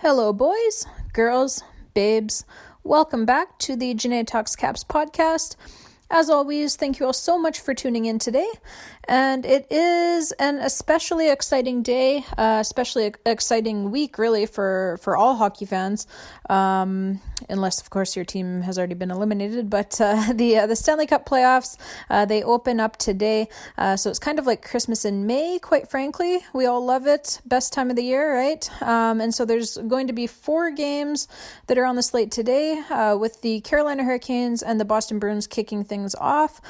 Hello, boys, girls, babes. Welcome back to the Jenaya Talks Caps podcast. As always, thank you all so much for tuning in today. And it is an especially exciting day, especially exciting week, really, for all hockey fans. Unless, of course, your team has already been eliminated. But the Stanley Cup playoffs, they open up today. So it's kind of like Christmas in May, quite frankly. We all love it. Best time of the year, right? And so there's going to be 4 games that are on the slate today, with the Carolina Hurricanes and the Boston Bruins kicking things off.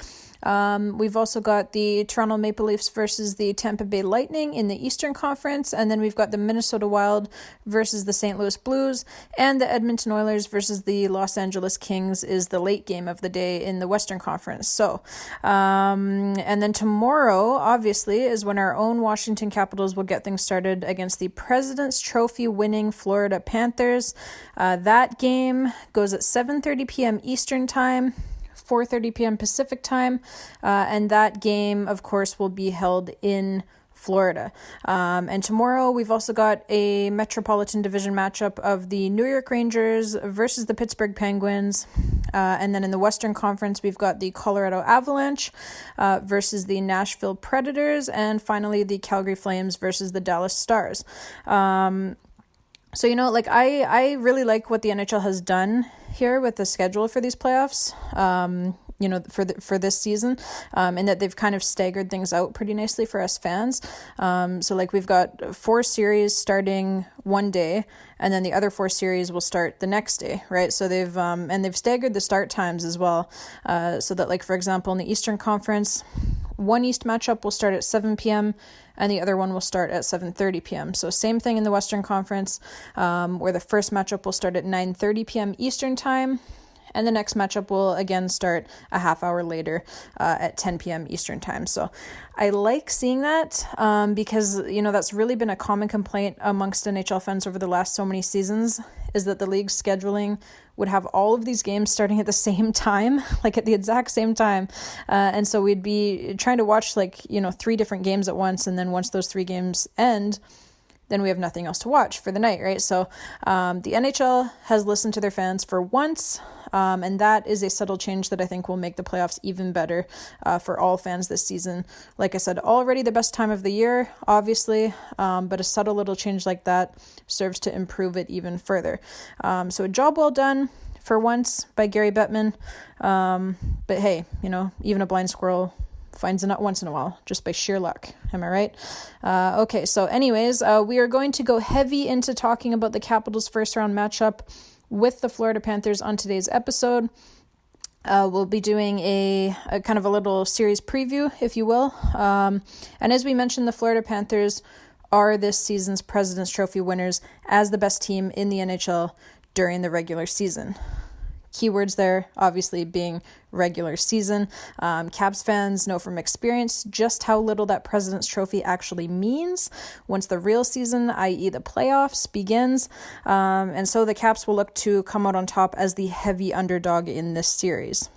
We've also got the Toronto Maple Leafs versus the Tampa Bay Lightning in the Eastern Conference, and then we've got the Minnesota Wild versus the St. Louis Blues, and the Edmonton Oilers versus the Los Angeles Kings is the late game of the day in the Western Conference. So, and then tomorrow, obviously, is when our own Washington Capitals will get things started against the President's Trophy winning Florida Panthers. That game goes at 7:30 p.m. Eastern Time. 4:30 p.m. Pacific time, and that game, of course, will be held in Florida. And tomorrow, we've also got a Metropolitan Division matchup of the New York Rangers versus the Pittsburgh Penguins. And then in the Western Conference, we've got the Colorado Avalanche versus the Nashville Predators, and finally the Calgary Flames versus the Dallas Stars. So, I really like what the NHL has done here with the schedule for these playoffs, for this season, and that they've kind of staggered things out pretty nicely for us fans. So we've got 4 series starting one day, and then the other 4 series will start the next day, right? So they've staggered the start times as well, so that, for example, in the Eastern Conference, one East matchup will start at 7 p.m. and the other one will start at 7:30 p.m. So same thing in the Western Conference, where the first matchup will start at 9:30 p.m. Eastern Time, and the next matchup will again start a half hour later at 10 p.m. Eastern Time. So I like seeing that because, that's really been a common complaint amongst NHL fans over the last so many seasons, is that the league's scheduling would have all of these games starting at the same time, at the exact same time. And so we'd be trying to watch 3 different games at once. And then once those 3 games end, then we have nothing else to watch for the night, right? So the NHL has listened to their fans for once, and that is a subtle change that I think will make the playoffs even better for all fans this season. Like I said, already the best time of the year, obviously, but a subtle little change like that serves to improve it even further. So a job well done for once by Gary Bettman. But hey, even a blind squirrel finds a nut once in a while, just by sheer luck. Am I right? Okay, so anyways, we are going to go heavy into talking about the Capitals' first round matchup with the Florida Panthers on today's episode. We'll be doing a kind of a little series preview, if you will. And as we mentioned, the Florida Panthers are this season's President's Trophy winners as the best team in the NHL during the regular season. Keywords there, obviously, being regular season. Caps fans know from experience just how little that President's Trophy actually means once the real season, i.e. the playoffs, begins. And so the Caps will look to come out on top as the heavy underdog in this series.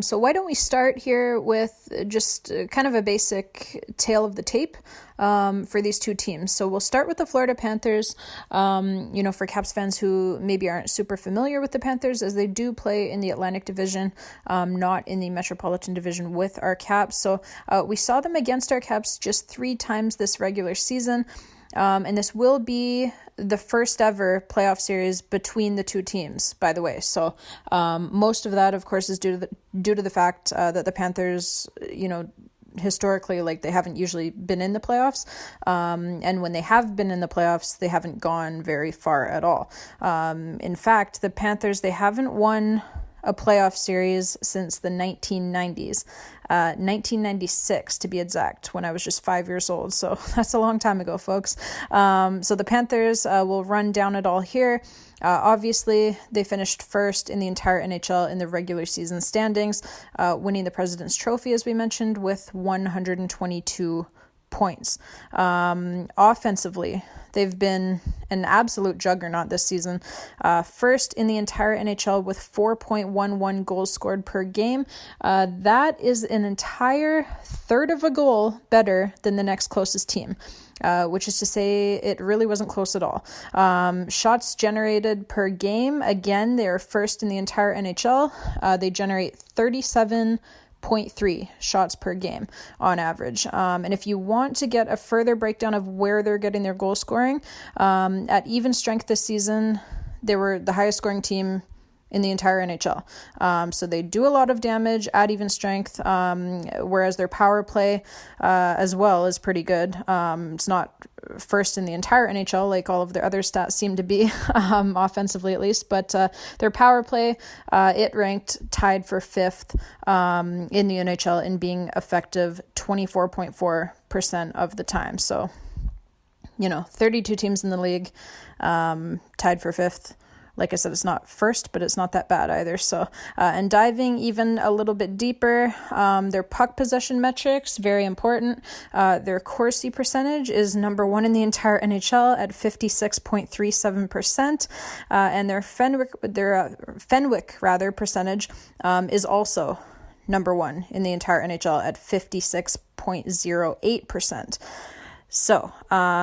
So why don't we start here with just kind of a basic tale of the tape for these two teams. So we'll start with the Florida Panthers, for Caps fans who maybe aren't super familiar with the Panthers, as they do play in the Atlantic Division, not in the Metropolitan Division with our Caps. So we saw them against our Caps just 3 times this regular season. And this will be the first ever playoff series between the two teams, by the way. So most of that, of course, is due to the fact that the Panthers, historically, they haven't usually been in the playoffs. And when they have been in the playoffs, they haven't gone very far at all. In fact, the Panthers, they haven't won a playoff series since the 1990s, 1996 to be exact, when I was just 5 years old. So that's a long time ago, folks. So the Panthers will run down it all here. Obviously, they finished first in the entire NHL in the regular season standings, winning the President's Trophy, as we mentioned, with 122 points. Offensively, they've been an absolute juggernaut this season. First in the entire NHL with 4.11 goals scored per game. That is an entire third of a goal better than the next closest team. Which is to say it really wasn't close at all. Shots generated per game, again, they are first in the entire NHL. They generate 37.3 shots per game on average. And if you want to get a further breakdown of where they're getting their goal scoring, at even strength this season, they were the highest scoring team in the entire NHL. So they do a lot of damage at even strength, whereas their power play as well is pretty good. It's not first in the entire NHL like all of their other stats seem to be, offensively at least, but their power play, it ranked tied for fifth in the NHL in being effective 24.4% of the time. So, 32 teams in the league, tied for fifth. Like I said, it's not first, but it's not that bad either. So, and diving even a little bit deeper, their puck possession metrics, very important. Their Corsi percentage is number one in the entire NHL at 56.37%. And their Fenwick percentage, is also number one in the entire NHL at 56.08%. So,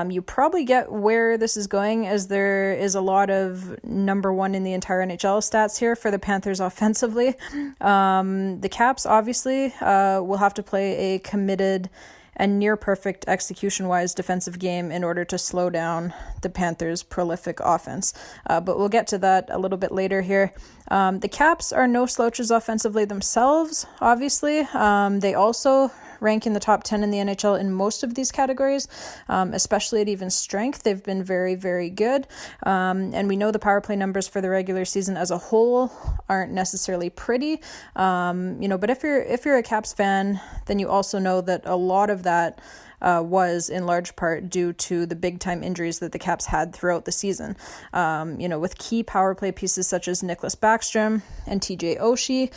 you probably get where this is going, as there is a lot of number one in the entire NHL stats here for the Panthers offensively. The Caps obviously will have to play a committed and near perfect execution-wise defensive game in order to slow down the Panthers' prolific offense. But we'll get to that a little bit later here. The Caps are no slouches offensively themselves, obviously. They also rank in the top 10 in the NHL in most of these categories, especially at even strength. They've been very, very good. And we know the power play numbers for the regular season as a whole aren't necessarily pretty. But if you're a Caps fan, then you also know that a lot of that was in large part due to the big time injuries that the Caps had throughout the season. With key power play pieces such as Nicklas Backstrom and TJ Oshie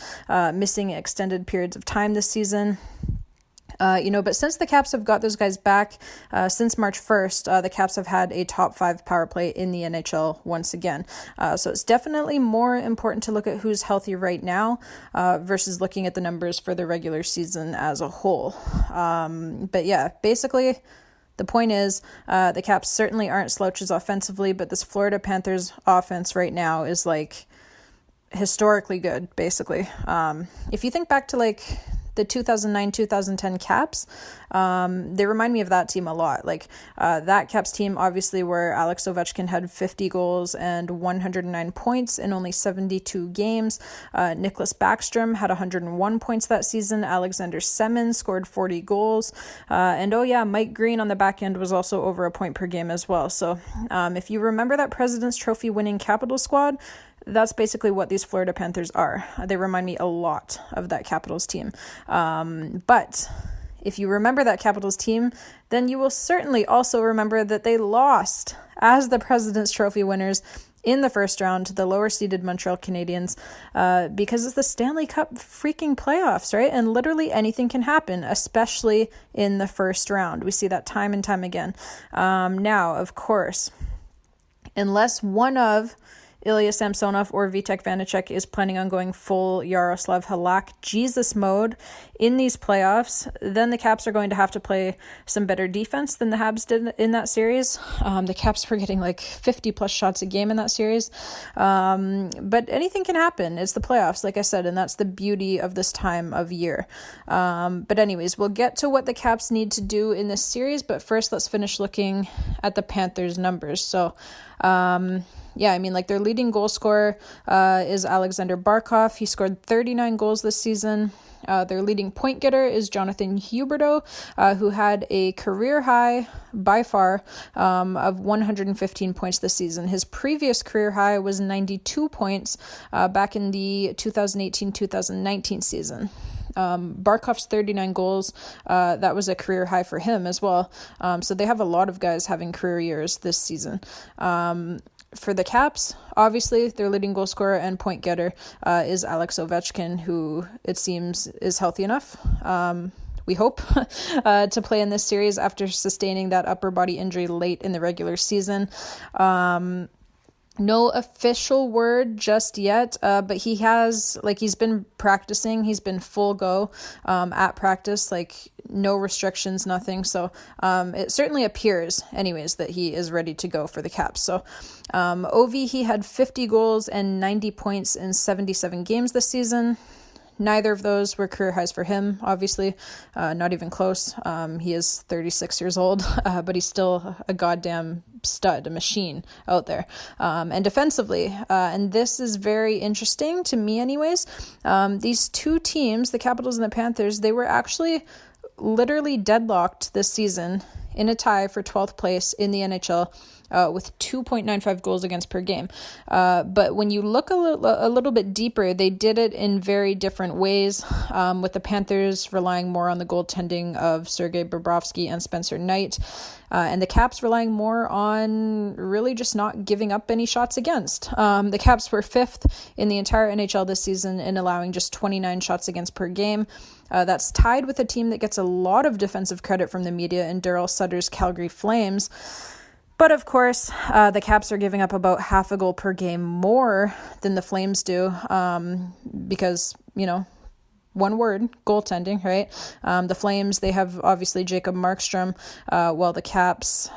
missing extended periods of time this season. But since the Caps have got those guys back, since March 1st, the Caps have had a top 5 power play in the NHL once again. So it's definitely more important to look at who's healthy right now, versus looking at the numbers for the regular season as a whole. But yeah, basically, the point is, the Caps certainly aren't slouches offensively, but this Florida Panthers offense right now is like historically good, basically. If you think back to like the 2009-2010 Caps, they remind me of that team a lot. Like that Caps team, obviously, where Alex Ovechkin had 50 goals and 109 points in only 72 games. Nicklas Backstrom had 101 points that season. Alexander Semin scored 40 goals. And Mike Green on the back end was also over a point per game as well. So if you remember that President's Trophy winning Capitals squad, that's basically what these Florida Panthers are. They remind me a lot of that Capitals team. But if you remember that Capitals team, then you will certainly also remember that they lost as the President's Trophy winners in the first round to the lower-seeded Montreal Canadiens, because it's the Stanley Cup freaking playoffs, right? And literally anything can happen, especially in the first round. We see that time and time again. Now, of course, unless one of Ilya Samsonov or Vitek Vanacek is planning on going full Yaroslav Halak Jesus mode in these playoffs, then the Caps are going to have to play some better defense than the Habs did in that series. The Caps were getting like 50 plus shots a game in that series. But anything can happen. It's the playoffs, like I said, and that's the beauty of this time of year. But anyways, we'll get to what the Caps need to do in this series, but first let's finish looking at the Panthers' numbers. So, their leading goal scorer is Alexander Barkov. He scored 39 goals this season. Their leading point getter is Jonathan Huberdeau, who had a career high, by far, of 115 points this season. His previous career high was 92 points back in the 2018-2019 season. Barkov's 39 goals, that was a career high for him as well. So they have a lot of guys having career years this season. For the Caps, obviously, their leading goal scorer and point getter is Alex Ovechkin, who it seems is healthy enough. we hope, to play in this series after sustaining that upper body injury late in the regular season. No official word just yet, but he's been practicing. He's been full go at practice, no restrictions, nothing. So it certainly appears, anyways, that he is ready to go for the Caps. So Ovi, he had 50 goals and 90 points in 77 games this season. Neither of those were career highs for him, obviously, not even close. He is 36 years old, but he's still a goddamn stud, a machine out there. And defensively, and this is very interesting to me anyways, these two teams, the Capitals and the Panthers, they were actually literally deadlocked this season in a tie for 12th place in the NHL with 2.95 goals against per game. But when you look a little bit deeper, they did it in very different ways, with the Panthers relying more on the goaltending of Sergei Bobrovsky and Spencer Knight, and the Caps relying more on really just not giving up any shots against. The Caps were 5th in the entire NHL this season in allowing just 29 shots against per game. That's tied with a team that gets a lot of defensive credit from the media in Daryl Sutter's Calgary Flames. But of course, the Caps are giving up about half a goal per game more than the Flames do, because, one word, goaltending, right? The Flames, they have obviously Jacob Markstrom, while the Caps,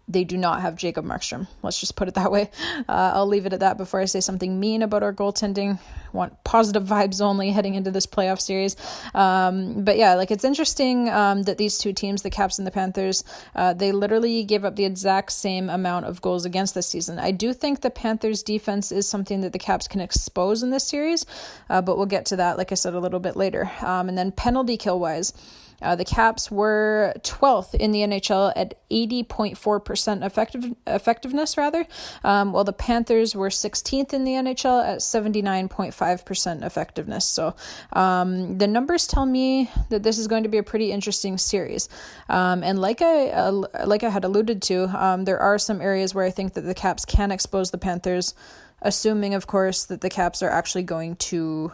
they do not have Jacob Markstrom. Let's just put it that way. I'll leave it at that before I say something mean about our goaltending. Want positive vibes only heading into this playoff series. But yeah, it's interesting that these two teams, the Caps and the Panthers, they literally gave up the exact same amount of goals against this season. I do think the Panthers defense is something that the Caps can expose in this series, but we'll get to that, like I said, a little bit later. And then penalty kill wise, the Caps were 12th in the NHL at 80.4% effectiveness, while the Panthers were 16th in the NHL at 79.5% effectiveness. So the numbers tell me that this is going to be a pretty interesting series. And like I had alluded to, there are some areas where I think that the Caps can expose the Panthers, assuming, of course, that the Caps are actually going to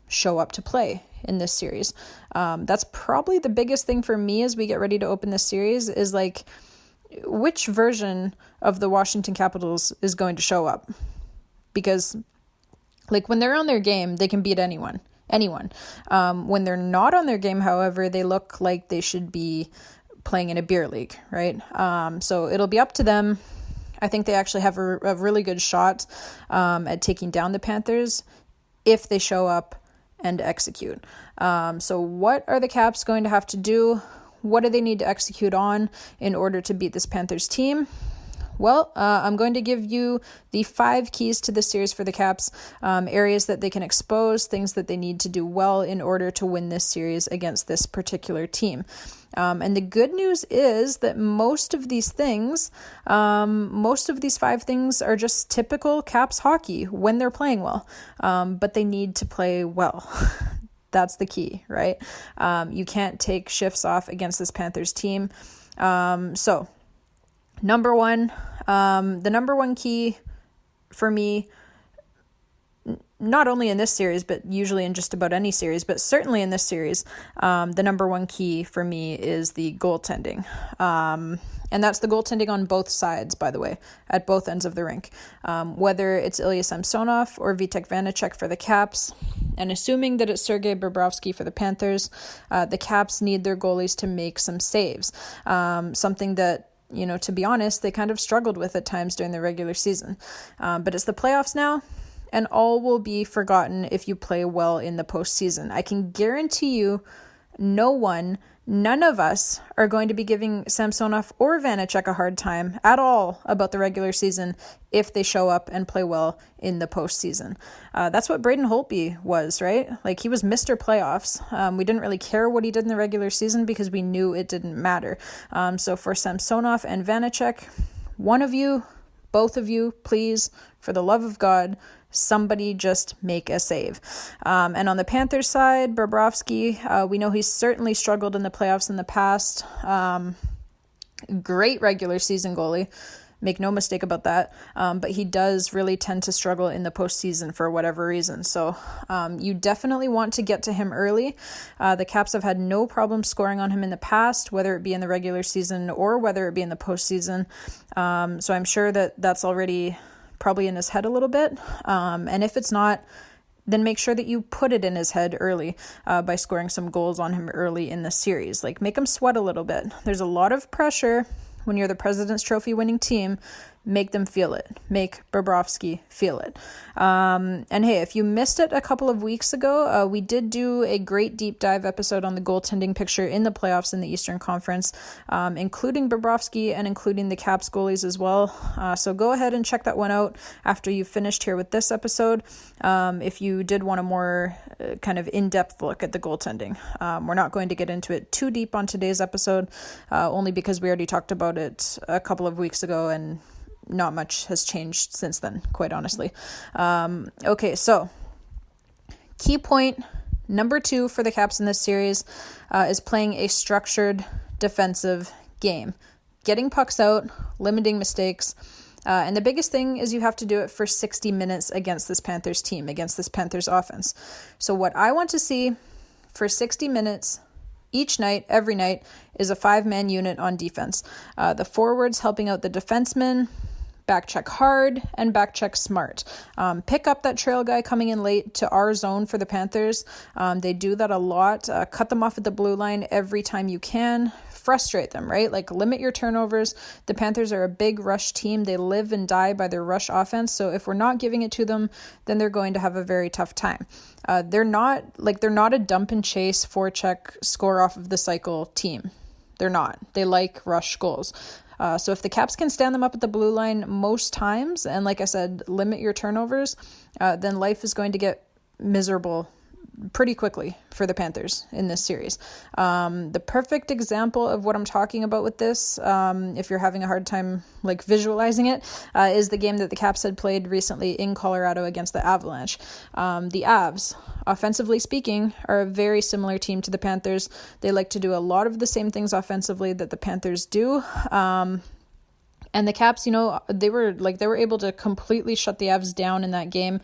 show up to play in this series. That's probably the biggest thing for me as we get ready to open this series is which version of the Washington Capitals is going to show up, because when they're on their game, they can beat anyone. When they're not on their game, however, they look like they should be playing in a beer league, right? So it'll be up to them. I think they actually have a really good shot at taking down the Panthers if they show up and execute. So what are the Caps going to have to do? What do they need to execute on in order to beat this Panthers team? Well, I'm going to give you the 5 keys to this series for the Caps, areas that they can expose, things that they need to do well in order to win this series against this particular team. And the good news is that most of these 5 things are just typical Caps hockey when they're playing well, but they need to play well. That's the key, right? You can't take shifts off against this Panthers team. So number one, the number one key for me, not only in this series, but usually in just about any series, but certainly in this series, the number one key for me is the goaltending. And that's the goaltending on both sides, by the way, at both ends of the rink. Whether it's Ilya Samsonov or Vitek Vanacek for the Caps, and assuming that it's Sergei Bobrovsky for the Panthers, the Caps need their goalies to make some saves. Something that, to be honest, they kind of struggled with at times during the regular season. But it's the playoffs now, and all will be forgotten if you play well in the postseason. I can guarantee you none of us are going to be giving Samsonov or Vanacek a hard time at all about the regular season if they show up and play well in the postseason. That's what Braden Holtby was, right? He was Mr. Playoffs. We didn't really care what he did in the regular season because we knew it didn't matter. So for Samsonov and Vanacek, one of you, both of you, please, for the love of God, somebody just make a save. And on the Panthers side, Bobrovsky, we know he's certainly struggled in the playoffs in the past. Great regular season goalie. Make no mistake about that. But he does really tend to struggle in the postseason for whatever reason. So you definitely want to get to him early. The Caps have had no problem scoring on him in the past, whether it be in the regular season or whether it be in the postseason. So I'm sure that that's already probably in his head a little bit. And if it's not, then make sure that you put it in his head early by scoring some goals on him early in the series. Like, make him sweat a little bit. There's a lot of pressure when you're the President's Trophy winning team. Make them feel it. Make Bobrovsky feel it. And hey, if you missed it a couple of weeks ago, we did do a great deep dive episode on the goaltending picture in the playoffs in the Eastern Conference, including Bobrovsky and including the Caps goalies as well. So go ahead and check that one out after you've finished here with this episode. If you did want a more kind of in-depth look at the goaltending. We're not going to get into it too deep on today's episode, only because we already talked about it a couple of weeks ago and not much has changed since then, quite honestly. Okay, so key point number 2 for the Caps in this series is playing a structured defensive game. Getting pucks out, limiting mistakes. And the biggest thing is you have to do it for 60 minutes against this Panthers team, against this Panthers offense. So what I want to see for 60 minutes each night, every night, is a 5-man unit on defense. The forwards helping out the defensemen, back check hard and back check smart. Pick up that trail guy coming in late to our zone for the Panthers. They do that a lot. Cut them off at the blue line every time you can. Frustrate them, right? Like, limit your turnovers. The Panthers are a big rush team. They live and die by their rush offense. So if we're not giving it to them, then they're going to have a very tough time. They're not a dump and chase, forecheck, score off of the cycle team. They're not. They like rush goals. So if the Caps can stand them up at the blue line most times, and like I said, limit your turnovers, then life is going to get miserable pretty quickly for the Panthers in this series. The perfect example of what I'm talking about with this, if you're having a hard time like visualizing it, is the game that the Caps had played recently in Colorado against the Avalanche. The Avs, offensively speaking, are a very similar team to the Panthers. They like to do a lot of the same things offensively that the Panthers do. And the Caps, they were able to completely shut the Avs down in that game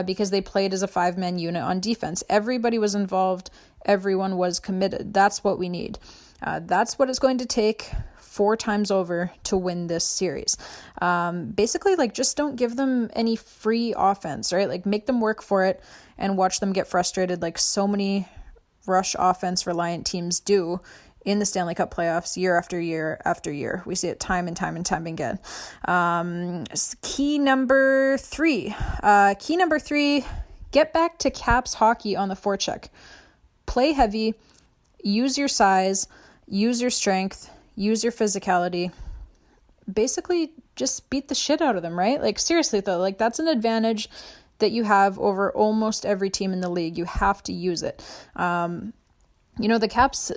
because they played as a 5-man unit on defense. Everybody was involved. Everyone was committed. That's what we need. That's what it's going to take 4 times over to win this series. Basically, just don't give them any free offense, right? Like, make them work for it and watch them get frustrated like so many rush offense reliant teams do in the Stanley Cup playoffs year after year after year. We see it time and time and time again. Key number 3. Get back to Caps hockey on the forecheck. Play heavy, use your size, use your strength, use your physicality. Basically, just beat the shit out of them, right? Like, seriously though, that's an advantage that you have over almost every team in the league. You have to use it. The Caps,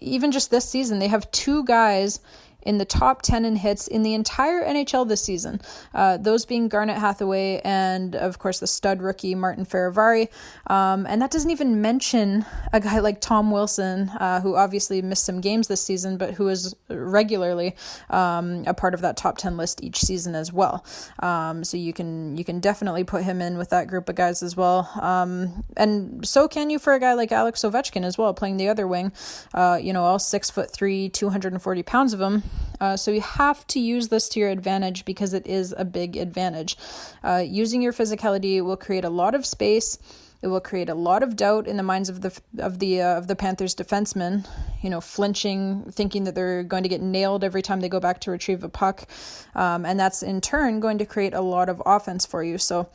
even just this season, they have 2 guys in the top 10 in hits in the entire NHL this season. Those being Garnet Hathaway and, of course, the stud rookie Martin Feravari. And that doesn't even mention a guy like Tom Wilson, who obviously missed some games this season, but who is regularly a part of that top 10 list each season as well. So you can definitely put him in with that group of guys as well. And so can you for a guy like Alex Ovechkin as well, playing the other wing. All 6'3", 240 pounds of him. So you have to use this to your advantage because it is a big advantage. Using your physicality will create a lot of space. It will create a lot of doubt in the minds of the Panthers defensemen, flinching, thinking that they're going to get nailed every time they go back to retrieve a puck. And that's in turn going to create a lot of offense for you. So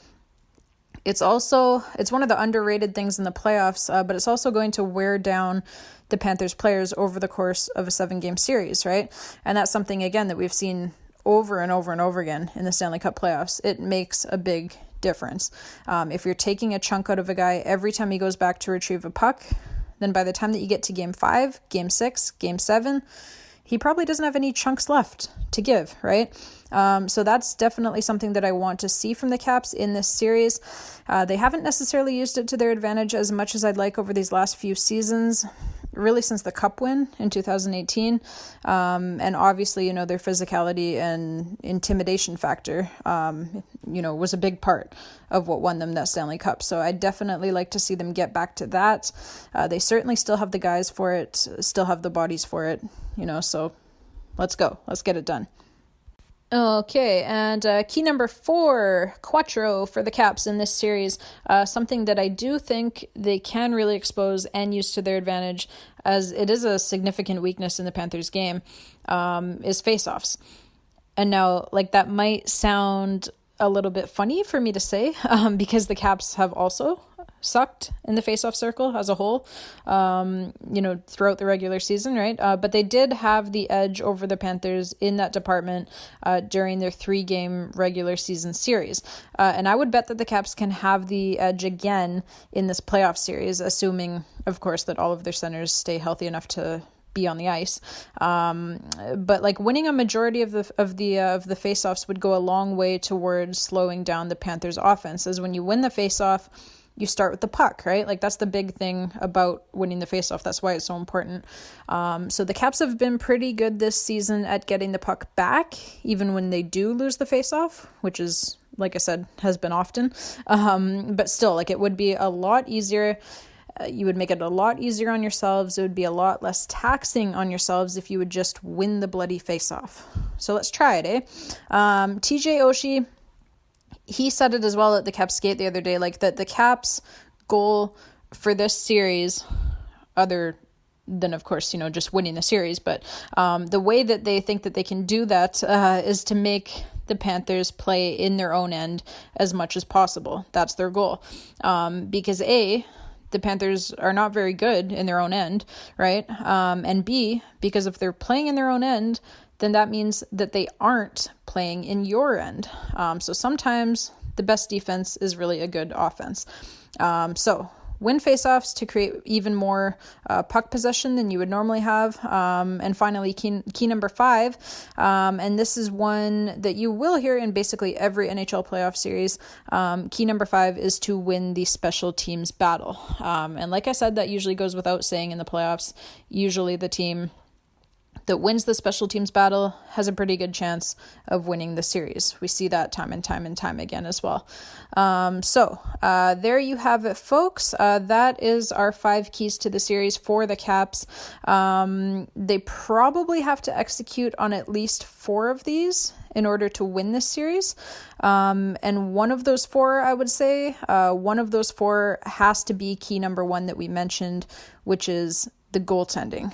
it's one of the underrated things in the playoffs, but it's also going to wear down the Panthers players over the course of a 7-game series, right? And that's something, again, that we've seen over and over and over again in the Stanley Cup playoffs. It makes a big difference. If you're taking a chunk out of a guy every time he goes back to retrieve a puck, then by the time that you get to game 5, game 6, game 7, he probably doesn't have any chunks left to give, right? So that's definitely something that I want to see from the Caps in this series. They haven't necessarily used it to their advantage as much as I'd like over these last few seasons. really since the Cup win in 2018. And obviously, their physicality and intimidation factor, was a big part of what won them that Stanley Cup. So I'd definitely like to see them get back to that. They certainly still have the guys for it, still have the bodies for it, so let's go. Let's get it done. Okay, and key number 4, Quattro for the Caps in this series. Something that I do think they can really expose and use to their advantage, as it is a significant weakness in the Panthers game, is faceoffs. And now, that might sound a little bit funny for me to say, because the Caps have also sucked in the faceoff circle as a whole, throughout the regular season, right? But they did have the edge over the Panthers in that department during their 3-game regular season series. And I would bet that the Caps can have the edge again in this playoff series, assuming, of course, that all of their centers stay healthy enough to be on the ice. But winning a majority of the faceoffs would go a long way towards slowing down the Panthers offense, as when you win the faceoff, you start with the puck, right? That's the big thing about winning the faceoff. That's why it's so important. So the Caps have been pretty good this season at getting the puck back, even when they do lose the faceoff, which is, like I said, has been often. But still, it would be a lot easier. You would make it a lot easier on yourselves. It would be a lot less taxing on yourselves if you would just win the bloody faceoff. So let's try it, eh? TJ Oshie, he said it as well at the Caps skate the other day, that the Caps' goal for this series, other than, of course, just winning the series, but the way that they think that they can do that is to make the Panthers play in their own end as much as possible. That's their goal. Because A, the Panthers are not very good in their own end, right? And B, because if they're playing in their own end, then that means that they aren't playing in your end. So sometimes the best defense is really a good offense. So win faceoffs to create even more puck possession than you would normally have. And finally, key number 5, and this is one that you will hear in basically every NHL playoff series. Key number 5 is to win the special teams battle. And like I said, that usually goes without saying in the playoffs. Usually the team that wins the special teams battle has a pretty good chance of winning the series. We see that time and time again as well. So there you have it, folks. That is our 5 keys to the series for the Caps. They probably have to execute on at least 4 of these in order to win this series. And one of those 4, I would say, one of those 4 has to be key number 1 that we mentioned, which is the goaltending.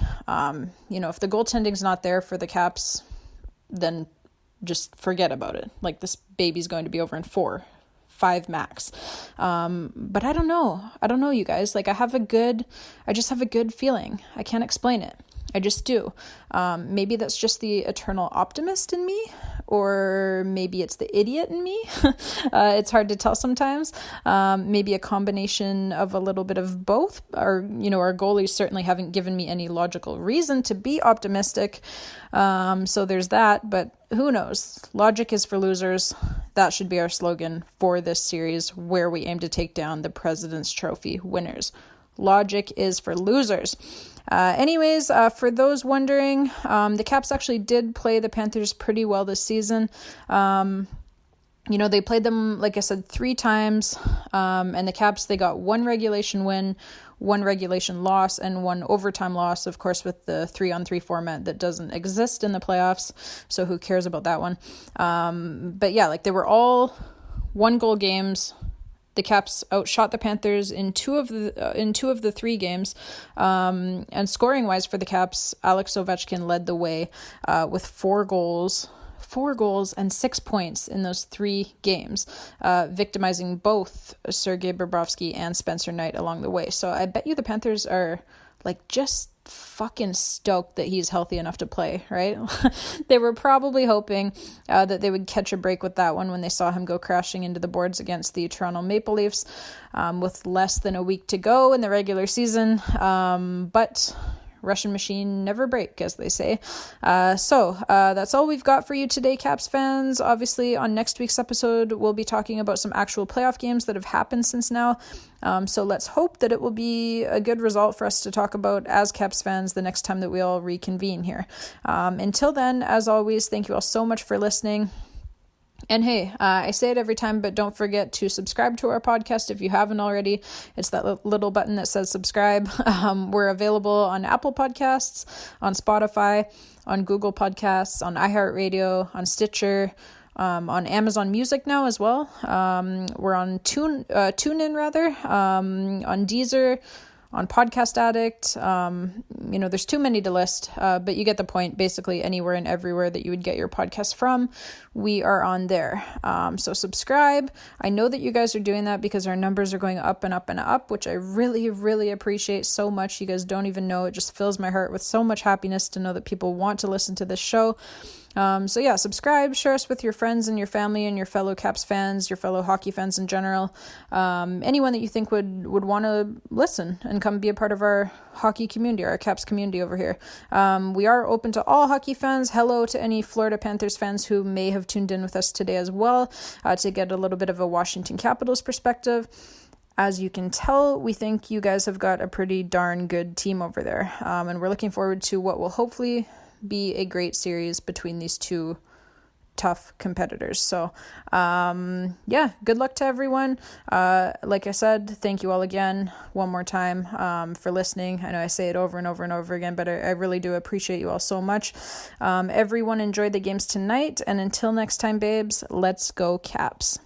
If the goaltending's not there for the Caps, then just forget about it. This baby's going to be over in 4, 5 max. But I don't know, you guys. I just have a good feeling. I can't explain it. I just do. Maybe that's just the eternal optimist in me, or maybe it's the idiot in me. It's hard to tell sometimes. Maybe a combination of a little bit of both. Our goalies certainly haven't given me any logical reason to be optimistic. So there's that, but who knows? Logic is for losers. That should be our slogan for this series, where we aim to take down the President's Trophy winners. Logic is for losers. Anyways, for those wondering, the Caps actually did play the Panthers pretty well this season. They played them, like I said, 3 times, and the Caps, they got 1 regulation win, 1 regulation loss, and 1 overtime loss, of course, with the 3-on-3 format that doesn't exist in the playoffs, so who cares about that one? But yeah, they were all 1-goal games. The Caps outshot the Panthers in 2 of the 3 games, and scoring-wise for the Caps, Alex Ovechkin led the way with 4 goals and 6 points in those 3 games, victimizing both Sergei Bobrovsky and Spencer Knight along the way. So I bet you the Panthers are just fucking stoked that he's healthy enough to play, right? They were probably hoping that they would catch a break with that one when they saw him go crashing into the boards against the Toronto Maple Leafs with less than a week to go in the regular season. But Russian machine never break, as they say. So that's all we've got for you today, Caps fans. Obviously, on next week's episode, we'll be talking about some actual playoff games that have happened since now. So let's hope that it will be a good result for us to talk about as Caps fans the next time that we all reconvene here. Until then, as always, thank you all so much for listening. And hey, I say it every time, but don't forget to subscribe to our podcast if you haven't already. It's that little button that says subscribe. We're available on Apple Podcasts, on Spotify, on Google Podcasts, on iHeartRadio, on Stitcher, on Amazon Music now as well. We're on TuneIn rather, on Deezer, on Podcast Addict. There's too many to list, but you get the point. Basically anywhere and everywhere that you would get your podcast from, we are on there. So subscribe. I know that you guys are doing that because our numbers are going up and up and up, which I really, really appreciate so much. You guys don't even know. It just fills my heart with so much happiness to know that people want to listen to this show. So yeah, subscribe, share us with your friends and your family and your fellow Caps fans, your fellow hockey fans in general, anyone that you think would want to listen and come be a part of our hockey community, our Caps community over here. We are open to all hockey fans. Hello to any Florida Panthers fans who may have tuned in with us today as well, to get a little bit of a Washington Capitals perspective. As you can tell, we think you guys have got a pretty darn good team over there, and we're looking forward to what will hopefully be a great series between these two tough competitors. So good luck to everyone. Like I said, thank you all again one more time for listening. I know I say it over and over and over again, but I really do appreciate you all so much. Everyone enjoyed the games tonight, and until next time, babes, let's go Caps.